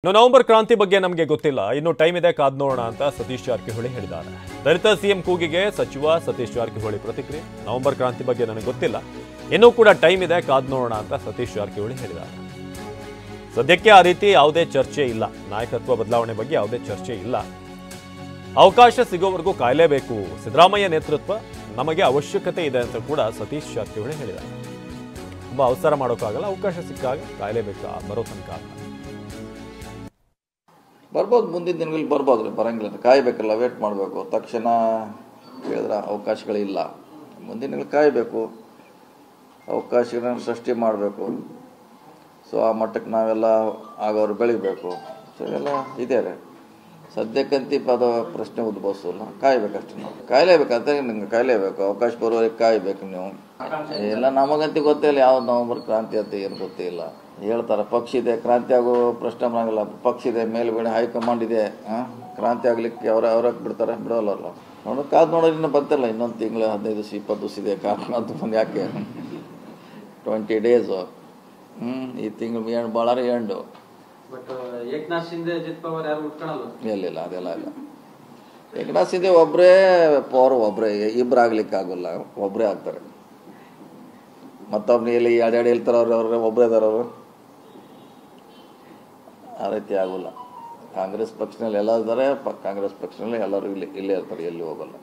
November ಕ್ರಾಂತಿ ಬಗ್ಗೆ ನಮಗೆ ಗೊತ್ತಿಲ್ಲ, ಇನ್ನು ಟೈಮ್ ಇದೆ, ಕಾದ್ ನೋಡೋಣ ಅಂತ ಸತೀಶ್ ಜಾರಕಿಹೊಳಿ ಹೇಳಿದ್ದಾರೆ. ದಲಿತ ಸಿಎಂ ಕೂಗಿಗೆ ಸಚಿವ ಸತೀಶ್ ಜಾರಕಿಹೊಳಿ ಪ್ರತಿಕ್ರಿಯೆ. ನವೆಂಬರ್ ಕ್ರಾಂತಿ ಬಗ್ಗೆ ನನಗೆ ಗೊತ್ತಿಲ್ಲ, ಇನ್ನೂ ಕೂಡ ಟೈಮ್ ಇದೆ, ಕಾದ್ ನೋಡೋಣ ಅಂತ ಸತೀಶ್ ಜಾರಕಿಹೊಳಿ ಹೇಳಿದ್ದಾರೆ. ಸದ್ಯಕ್ಕೆ ಆ ರೀತಿ ಯಾವುದೇ ಚರ್ಚೆ ಇಲ್ಲ, ನಾಯಕತ್ವ ಬದಲಾವಣೆ ಬಗ್ಗೆ ಯಾವುದೇ ಚರ್ಚೆ ಇಲ್ಲ. ಅವಕಾಶ ಸಿಗೋವರೆಗೂ ಕಾಯಲೇಬೇಕು, ಸಿದ್ದರಾಮಯ್ಯ ನೇತೃತ್ವ ನಮಗೆ ಅವಶ್ಯಕತೆ ಇದೆ ಅಂತ ಕೂಡ ಸತೀಶ್ ಜಾರಕಿಹೊಳಿ ಹೇಳಿದ್ದಾರೆ. ತುಂಬ ಅವಸರ ಮಾಡೋಕ್ಕಾಗಲ್ಲ, ಅವಕಾಶ ಸಿಕ್ಕಾಗ ಕಾಯಲೇಬೇಕು, ಬರೋ ತನಕ ಬರ್ಬೋದು. ಮುಂದಿನ ದಿನಗಳಲ್ಲಿ ಬರ್ಬೋದು ರೀ, ಬರೋಂಗಿಲ್ಲ, ಕಾಯಬೇಕಲ್ಲ, ವೇಟ್ ಮಾಡಬೇಕು. ತಕ್ಷಣ ಹೇಳಿದ್ರೆ ಅವಕಾಶಗಳಿಲ್ಲ. ಮುಂದಿನ ದಿನಗಳು ಕಾಯಬೇಕು, ಅವಕಾಶಗಳನ್ನು ಸೃಷ್ಟಿ ಮಾಡಬೇಕು. ಸೊ ಆ ಮಟ್ಟಕ್ಕೆ ನಾವೆಲ್ಲ ಆಗೋರು ಬೆಳಿಬೇಕು. ಸೊ ಎಲ್ಲ ಇದೆ ರೀ. ಸದ್ಯಕ್ಕಂತೂ ಪದ ಪ್ರಶ್ನೆ ಉದ್ಭವಿಸಲ್ಲ, ಕಾಯಬೇಕಷ್ಟೇ. ನಾವು ಕಾಯಲೇಬೇಕು, ಅದೇ ನಿಮ್ಗೆ ಕಾಯಲೇಬೇಕು, ಅವಕಾಶ ಬರುವವರೆಗೆ ಕಾಯಬೇಕು ನೀವು. ಎಲ್ಲ ನಮಗಂತೂ ಗೊತ್ತಿಲ್ಲ ಯಾವ್ದು ನವೆಂಬರ್ ಕ್ರಾಂತಿ ಅಂತ ಏನು ಗೊತ್ತಿಲ್ಲ. ಹೇಳ್ತಾರೆ ಪಕ್ಷ ಇದೆ, ಕ್ರಾಂತಿ ಆಗೋ ಪ್ರಶ್ನೆ ಬರೋಂಗಿಲ್ಲ. ಪಕ್ಷ ಇದೆ, ಮೇಲ್ಗಡೆ ಹೈಕಮಾಂಡ್ ಇದೆ, ಕ್ರಾಂತಿ ಆಗಲಿಕ್ಕೆ ಅವ್ರಾಗ ಬಿಡ್ತಾರೆ, ಬಿಡೋಲ್ಲ. ನೋಡಿ ಕಾದು ನೋಡೋದ್ರಿಂದ ಬರ್ತಿಲ್ಲ. ಇನ್ನೊಂದು ತಿಂಗಳು 15 ದಿವಸ 20 ದಿವಸ ಇದೆ ಕಾದು ಅಂತ ಬಂದು ಯಾಕೆ 20 ಡೇಸು. ಈ ತಿಂಗಳು ಎಂಡು ಭಾಳ ಎಂಡು. ಎಲ್ಲಿಲ್ಲ, ಅದೆಲ್ಲ ಇಲ್ಲ. ಏಕನಾಥ್ ಶಿಂದೆ ಒಬ್ಬರೇ ಪವರ್, ಒಬ್ಬರೇ, ಇಬ್ಬರು ಆಗ್ಲಿಕ್ಕೆ ಆಗೋಲ್ಲ, ಒಬ್ಬರೇ ಆಗ್ತಾರೆ. ಮತ್ತೊಬ್ಬರು ಎಲ್ಲಿ ಎರಡೆರಡು ಹೇಳ್ತಾರೆ, ಅವ್ರು ಒಬ್ಬರೇ ಇದ್ದಾರೆ. ಅವರು ಆ ರೀತಿ ಆಗೋಲ್ಲ. ಕಾಂಗ್ರೆಸ್ ಪಕ್ಷದಲ್ಲಿ ಎಲ್ಲ ಇದ್ದಾರೆ, ಕಾಂಗ್ರೆಸ್ ಪಕ್ಷದಲ್ಲಿ ಎಲ್ಲರೂ ಇಲ್ಲೇ ಇರ್ತಾರೆ, ಎಲ್ಲಿ ಹೋಗಲ್ಲ.